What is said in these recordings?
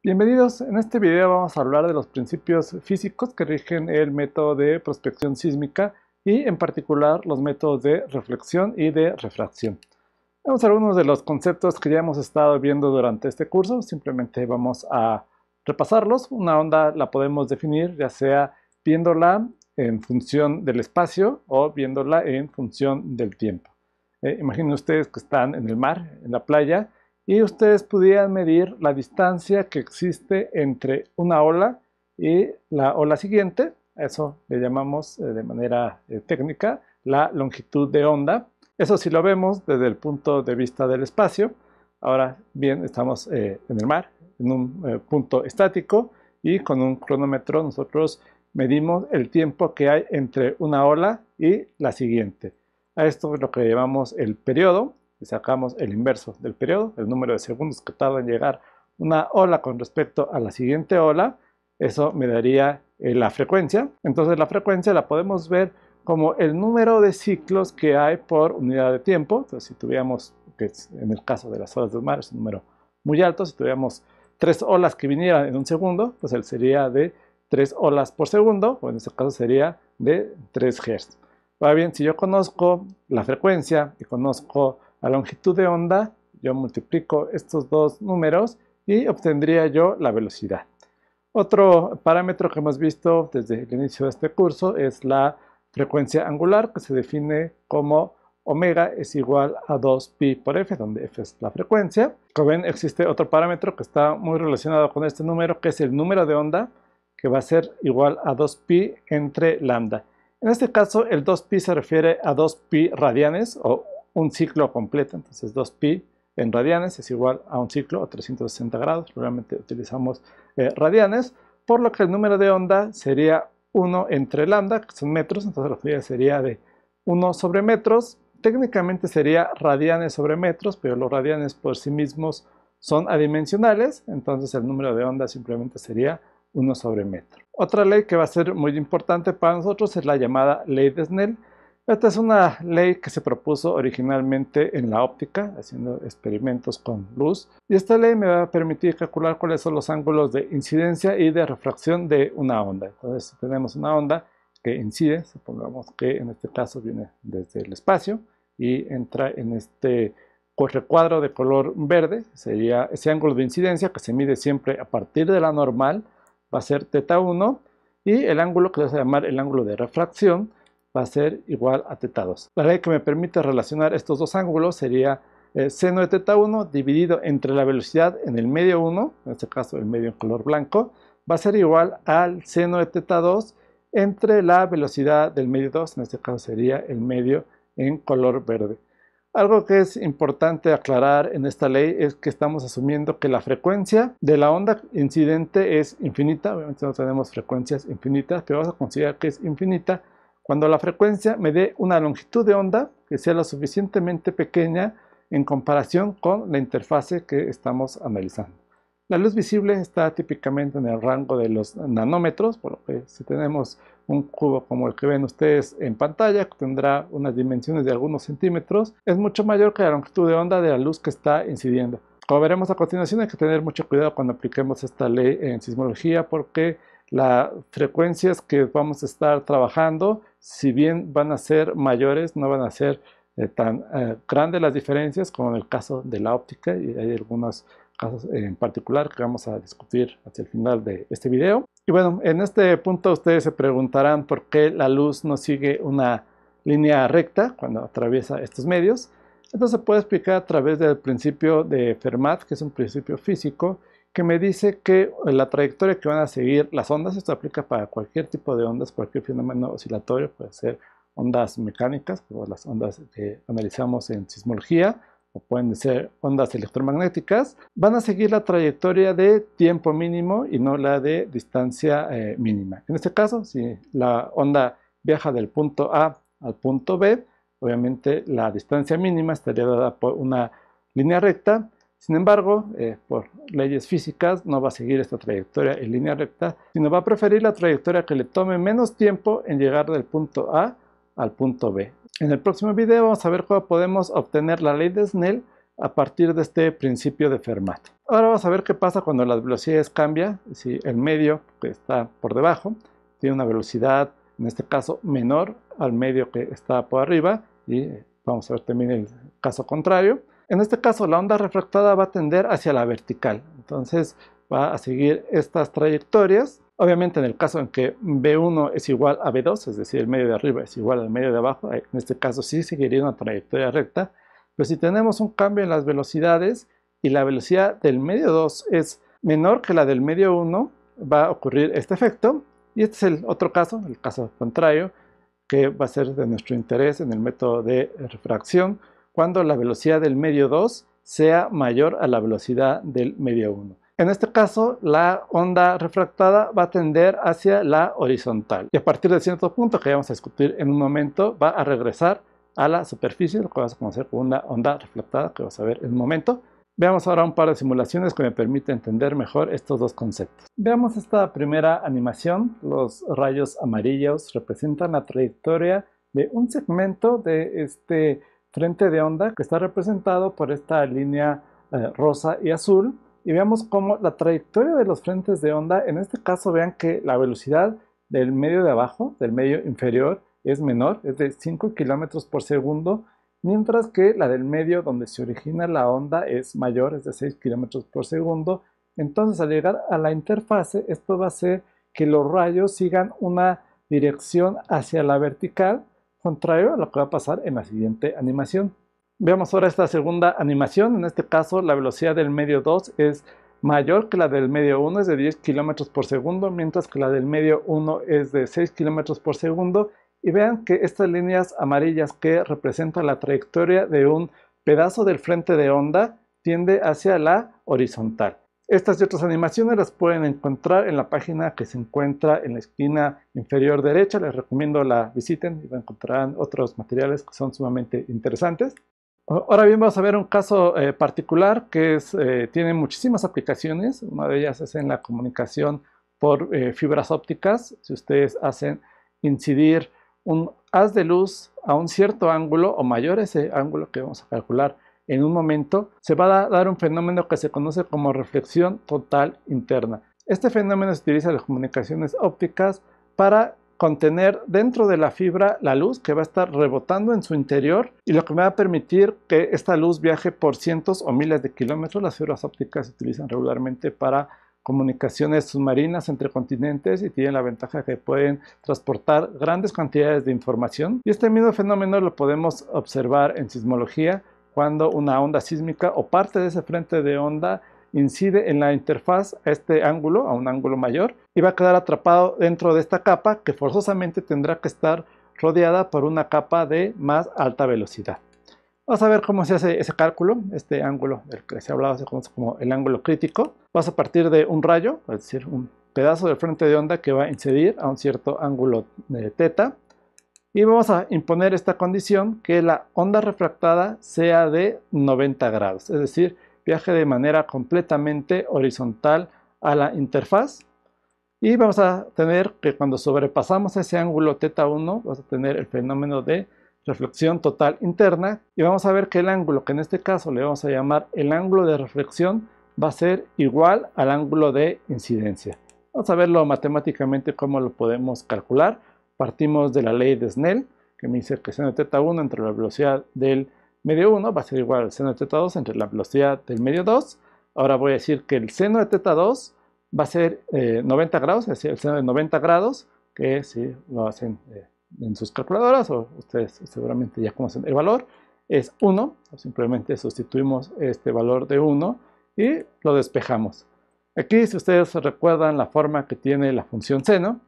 Bienvenidos, en este video vamos a hablar de los principios físicos que rigen el método de prospección sísmica y en particular los métodos de reflexión y de refracción. Vemos algunos de los conceptos que ya hemos estado viendo durante este curso, simplemente vamos a repasarlos. Una onda la podemos definir ya sea viéndola en función del espacio o viéndola en función del tiempo. Imaginen ustedes que están en el mar, en la playa, y ustedes pudieran medir la distancia que existe entre una ola y la ola siguiente. Eso le llamamos de manera técnica la longitud de onda. Eso si lo vemos desde el punto de vista del espacio. Ahora bien, estamos en el mar, en un punto estático, y con un cronómetro nosotros medimos el tiempo que hay entre una ola y la siguiente. A esto es lo que llamamos el periodo. Si sacamos el inverso del periodo, el número de segundos que tarda en llegar una ola con respecto a la siguiente ola, eso me daría la frecuencia. Entonces la frecuencia la podemos ver como el número de ciclos que hay por unidad de tiempo. Entonces si tuviéramos, que en el caso de las olas del mar es un número muy alto, si tuviéramos 3 olas que vinieran en un segundo, pues él sería de 3 olas por segundo, o en este caso sería de 3 Hz. Ahora bien, si yo conozco la frecuencia y conozco la longitud de onda, yo multiplico estos dos números y obtendría yo la velocidad. Otro parámetro que hemos visto desde el inicio de este curso es la frecuencia angular, que se define como omega es igual a 2pi por f, donde f es la frecuencia. Como ven, existe otro parámetro que está muy relacionado con este número, que es el número de onda, que va a ser igual a 2pi entre lambda. En este caso, el 2pi se refiere a 2pi radianes o un ciclo completo. Entonces 2pi en radianes es igual a un ciclo a 360 grados. Normalmente utilizamos radianes, por lo que el número de onda sería 1 entre lambda, que son metros. Entonces la fluidez sería de 1 sobre metros. Técnicamente sería radianes sobre metros, pero los radianes por sí mismos son adimensionales. Entonces el número de onda simplemente sería 1 sobre metro. Otra ley que va a ser muy importante para nosotros es la llamada ley de Snell. Esta es una ley que se propuso originalmente en la óptica, haciendo experimentos con luz. Y esta ley me va a permitir calcular cuáles son los ángulos de incidencia y de refracción de una onda. Entonces, si tenemos una onda que incide, supongamos que en este caso viene desde el espacio y entra en este recuadro de color verde, sería ese ángulo de incidencia que se mide siempre a partir de la normal, va a ser θ1, y el ángulo que vamos a llamar el ángulo de refracción va a ser igual a θ2. La ley que me permite relacionar estos dos ángulos sería seno de θ1 dividido entre la velocidad en el medio 1, en este caso el medio en color blanco, va a ser igual al seno de θ2 entre la velocidad del medio 2, en este caso sería el medio en color verde. Algo que es importante aclarar en esta ley es que estamos asumiendo que la frecuencia de la onda incidente es infinita. Obviamente no tenemos frecuencias infinitas, pero vamos a considerar que es infinita cuando la frecuencia me dé una longitud de onda que sea lo suficientemente pequeña en comparación con la interfase que estamos analizando. La luz visible está típicamente en el rango de los nanómetros, por lo que si tenemos un cubo como el que ven ustedes en pantalla, que tendrá unas dimensiones de algunos centímetros, es mucho mayor que la longitud de onda de la luz que está incidiendo. Como veremos a continuación, hay que tener mucho cuidado cuando apliquemos esta ley en sismología, porque las frecuencias que vamos a estar trabajando, si bien van a ser mayores, no van a ser tan grandes las diferencias como en el caso de la óptica, y hay algunos casos en particular que vamos a discutir hacia el final de este video. Y bueno, en este punto ustedes se preguntarán por qué la luz no sigue una línea recta cuando atraviesa estos medios. Entonces se puede explicar a través del principio de Fermat, que es un principio físico que me dice que la trayectoria que van a seguir las ondas, esto aplica para cualquier tipo de ondas, cualquier fenómeno oscilatorio, puede ser ondas mecánicas, como las ondas que analizamos en sismología, o pueden ser ondas electromagnéticas, van a seguir la trayectoria de tiempo mínimo y no la de distancia mínima. En este caso, si la onda viaja del punto A al punto B, obviamente la distancia mínima estaría dada por una línea recta. Sin embargo, por leyes físicas, no va a seguir esta trayectoria en línea recta, sino va a preferir la trayectoria que le tome menos tiempo en llegar del punto A al punto B. En el próximo video vamos a ver cómo podemos obtener la ley de Snell a partir de este principio de Fermat. Ahora vamos a ver qué pasa cuando las velocidades cambian. Si el medio que está por debajo tiene una velocidad, en este caso, menor al medio que está por arriba, y vamos a ver también el caso contrario. En este caso, la onda refractada va a tender hacia la vertical, entonces va a seguir estas trayectorias. Obviamente, en el caso en que B1 es igual a B2, es decir, el medio de arriba es igual al medio de abajo, en este caso sí seguiría una trayectoria recta. Pero si tenemos un cambio en las velocidades y la velocidad del medio 2 es menor que la del medio 1, va a ocurrir este efecto. Y este es el otro caso, el caso contrario, que va a ser de nuestro interés en el método de refracción, cuando la velocidad del medio 2 sea mayor a la velocidad del medio 1. En este caso, la onda refractada va a tender hacia la horizontal. Y a partir de cierto punto, que vamos a discutir en un momento, va a regresar a la superficie, lo que vamos a conocer como una onda reflectada, que vamos a ver en un momento. Veamos ahora un par de simulaciones que me permiten entender mejor estos dos conceptos. Veamos esta primera animación. Los rayos amarillos representan la trayectoria de un segmento de este frente de onda que está representado por esta línea rosa y azul. Y veamos cómo la trayectoria de los frentes de onda, en este caso vean que la velocidad del medio de abajo, del medio inferior, es menor, es de 5 km por segundo, mientras que la del medio, donde se origina la onda, es mayor, es de 6 km por segundo. Entonces, al llegar a la interfase, esto va a hacer que los rayos sigan una dirección hacia la vertical, contrario a lo que va a pasar en la siguiente animación. Veamos ahora esta segunda animación. En este caso, la velocidad del medio 2 es mayor que la del medio 1, es de 10 km por segundo, mientras que la del medio 1 es de 6 km por segundo. Y vean que estas líneas amarillas que representan la trayectoria de un pedazo del frente de onda tiende hacia la horizontal. Estas y otras animaciones las pueden encontrar en la página que se encuentra en la esquina inferior derecha. Les recomiendo la visiten y encontrarán otros materiales que son sumamente interesantes. Ahora bien, vamos a ver un caso particular que tiene muchísimas aplicaciones. Una de ellas es en la comunicación por fibras ópticas. Si ustedes hacen incidir un haz de luz a un cierto ángulo o mayor a ese ángulo que vamos a calcular en un momento, se va a dar un fenómeno que se conoce como reflexión total interna. Este fenómeno se utiliza en las comunicaciones ópticas para contener dentro de la fibra la luz que va a estar rebotando en su interior, y lo que me va a permitir que esta luz viaje por cientos o miles de kilómetros. Las fibras ópticas se utilizan regularmente para comunicaciones submarinas entre continentes y tienen la ventaja que pueden transportar grandes cantidades de información. Y este mismo fenómeno lo podemos observar en sismología, cuando una onda sísmica o parte de ese frente de onda incide en la interfaz a este ángulo, a un ángulo mayor, y va a quedar atrapado dentro de esta capa que forzosamente tendrá que estar rodeada por una capa de más alta velocidad. Vamos a ver cómo se hace ese cálculo. Este ángulo del que se ha hablado se conoce como el ángulo crítico. Vas a partir de un rayo, es decir, un pedazo del frente de onda que va a incidir a un cierto ángulo de θ. Y vamos a imponer esta condición, que la onda refractada sea de 90 grados, es decir, viaje de manera completamente horizontal a la interfaz. Y vamos a tener que cuando sobrepasamos ese ángulo θ1, vamos a tener el fenómeno de reflexión total interna, y vamos a ver que el ángulo, que en este caso le vamos a llamar el ángulo de reflexión, va a ser igual al ángulo de incidencia. Vamos a verlo matemáticamente cómo lo podemos calcular. Partimos de la ley de Snell, que me dice que seno de θ1 entre la velocidad del medio 1 va a ser igual al seno de θ2 entre la velocidad del medio 2. Ahora voy a decir que el seno de θ2 va a ser 90 grados, es decir, el seno de 90 grados, que si lo hacen en sus calculadoras, o ustedes seguramente ya conocen el valor, es 1. Simplemente sustituimos este valor de 1 y lo despejamos. Aquí, si ustedes recuerdan la forma que tiene la función seno,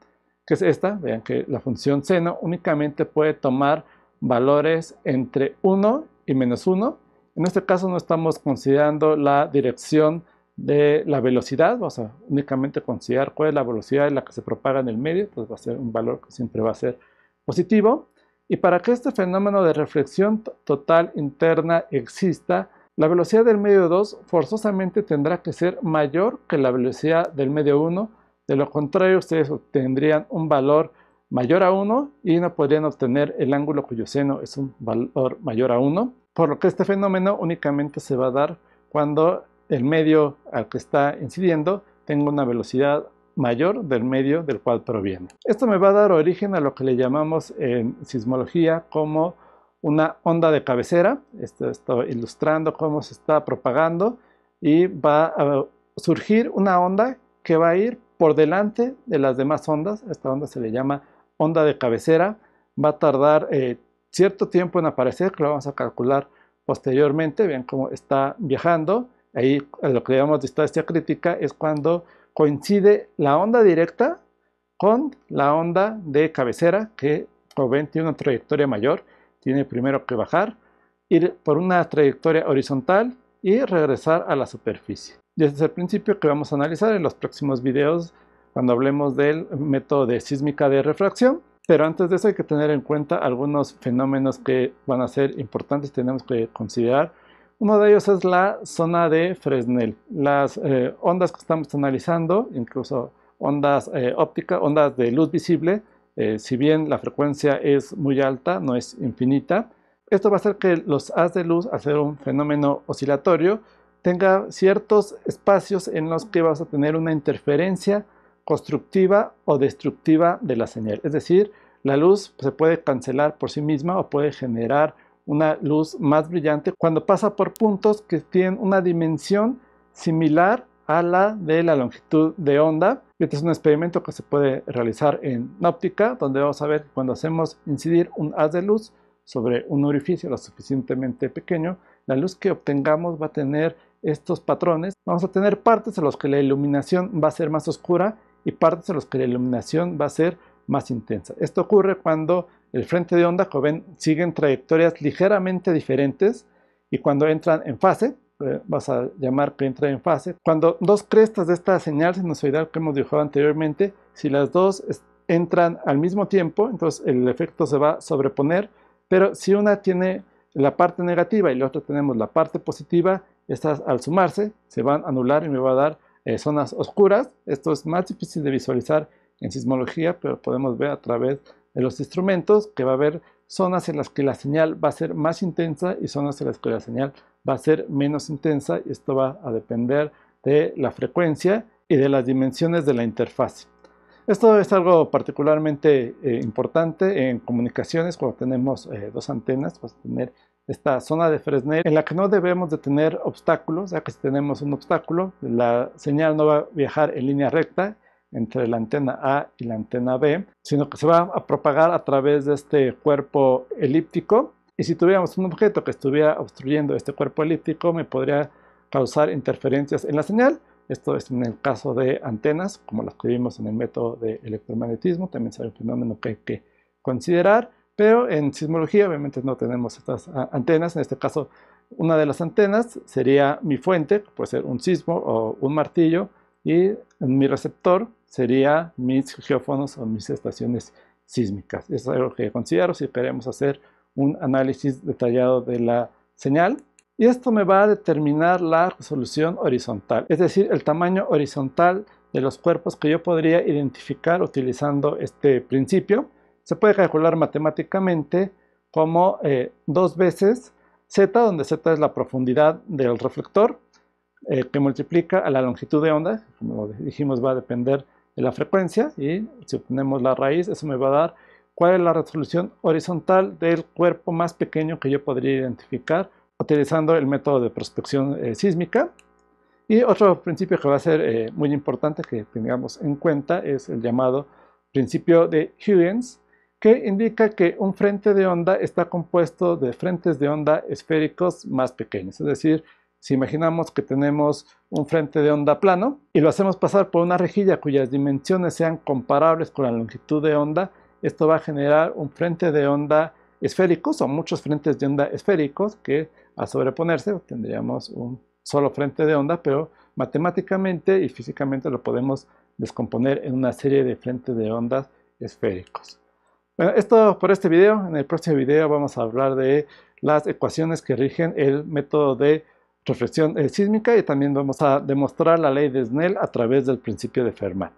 que es esta, vean que la función seno únicamente puede tomar valores entre 1 y menos 1. En este caso no estamos considerando la dirección de la velocidad, vamos a únicamente considerar cuál es la velocidad en la que se propaga en el medio, pues va a ser un valor que siempre va a ser positivo. Y para que este fenómeno de reflexión total interna exista, la velocidad del medio 2 forzosamente tendrá que ser mayor que la velocidad del medio 1. De lo contrario, ustedes obtendrían un valor mayor a 1 y no podrían obtener el ángulo cuyo seno es un valor mayor a 1. por lo que este fenómeno únicamente se va a dar cuando el medio al que está incidiendo tenga una velocidad mayor del medio del cual proviene. Esto me va a dar origen a lo que le llamamos en sismología como una onda de cabecera. Estoy ilustrando cómo se está propagando y va a surgir una onda que va a ir por delante de las demás ondas. Esta onda se le llama onda de cabecera. Va a tardar cierto tiempo en aparecer, que lo vamos a calcular posteriormente. Vean cómo está viajando. Ahí lo que llamamos distancia crítica es cuando coincide la onda directa con la onda de cabecera, que como ven tiene una trayectoria mayor. Tiene primero que bajar, ir por una trayectoria horizontal y regresar a la superficie. Y este es el principio que vamos a analizar en los próximos videos cuando hablemos del método de sísmica de refracción. Pero antes de eso hay que tener en cuenta algunos fenómenos que van a ser importantes y tenemos que considerar. Uno de ellos es la zona de Fresnel. Las ondas que estamos analizando, incluso ondas ópticas, ondas de luz visible, si bien la frecuencia es muy alta, no es infinita, esto va a hacer que los haz de luz, al ser un fenómeno oscilatorio, tenga ciertos espacios en los que vas a tener una interferencia constructiva o destructiva de la señal. Es decir, la luz se puede cancelar por sí misma o puede generar una luz más brillante cuando pasa por puntos que tienen una dimensión similar a la de la longitud de onda. Este es un experimento que se puede realizar en óptica, donde vamos a ver que cuando hacemos incidir un haz de luz sobre un orificio lo suficientemente pequeño, la luz que obtengamos va a tener estos patrones. Vamos a tener partes en las que la iluminación va a ser más oscura y partes en las que la iluminación va a ser más intensa. Esto ocurre cuando el frente de onda, como ven, siguen trayectorias ligeramente diferentes y cuando entran en fase, vas a llamar que entra en fase. Cuando dos crestas de esta señal sinusoidal que hemos dibujado anteriormente, si las dos entran al mismo tiempo, entonces el efecto se va a sobreponer, pero si una tiene la parte negativa y la otra tenemos la parte positiva, estas al sumarse se van a anular y me va a dar zonas oscuras. Esto es más difícil de visualizar en sismología, pero podemos ver a través de los instrumentos que va a haber zonas en las que la señal va a ser más intensa y zonas en las que la señal va a ser menos intensa, y esto va a depender de la frecuencia y de las dimensiones de la interfaz. Esto es algo particularmente importante en comunicaciones. Cuando tenemos dos antenas, vamos a tener esta zona de Fresnel en la que no debemos de tener obstáculos, ya que si tenemos un obstáculo, la señal no va a viajar en línea recta entre la antena A y la antena B, sino que se va a propagar a través de este cuerpo elíptico. Y si tuviéramos un objeto que estuviera obstruyendo este cuerpo elíptico, me podría causar interferencias en la señal. Esto es en el caso de antenas, como las que vimos en el método de electromagnetismo. También es un fenómeno que hay que considerar, pero en sismología obviamente no tenemos estas antenas. En este caso, una de las antenas sería mi fuente, que puede ser un sismo o un martillo, y mi receptor sería mis geófonos o mis estaciones sísmicas. Eso es algo que considero si queremos hacer un análisis detallado de la señal. Y esto me va a determinar la resolución horizontal, es decir, el tamaño horizontal de los cuerpos que yo podría identificar utilizando este principio. Se puede calcular matemáticamente como 2 veces z, donde z es la profundidad del reflector, que multiplica a la longitud de onda. Como dijimos, va a depender de la frecuencia, y si obtenemos la raíz, eso me va a dar cuál es la resolución horizontal del cuerpo más pequeño que yo podría identificar utilizando el método de prospección sísmica. Y otro principio que va a ser muy importante que tengamos en cuenta es el llamado principio de Huygens, que indica que un frente de onda está compuesto de frentes de onda esféricos más pequeños. Es decir, si imaginamos que tenemos un frente de onda plano y lo hacemos pasar por una rejilla cuyas dimensiones sean comparables con la longitud de onda, esto va a generar un frente de onda esféricos o muchos frentes de onda esféricos que, a sobreponerse, tendríamos un solo frente de onda, pero matemáticamente y físicamente lo podemos descomponer en una serie de frentes de ondas esféricos. Bueno, esto por este video. En el próximo video vamos a hablar de las ecuaciones que rigen el método de reflexión sísmica, y también vamos a demostrar la ley de Snell a través del principio de Fermat.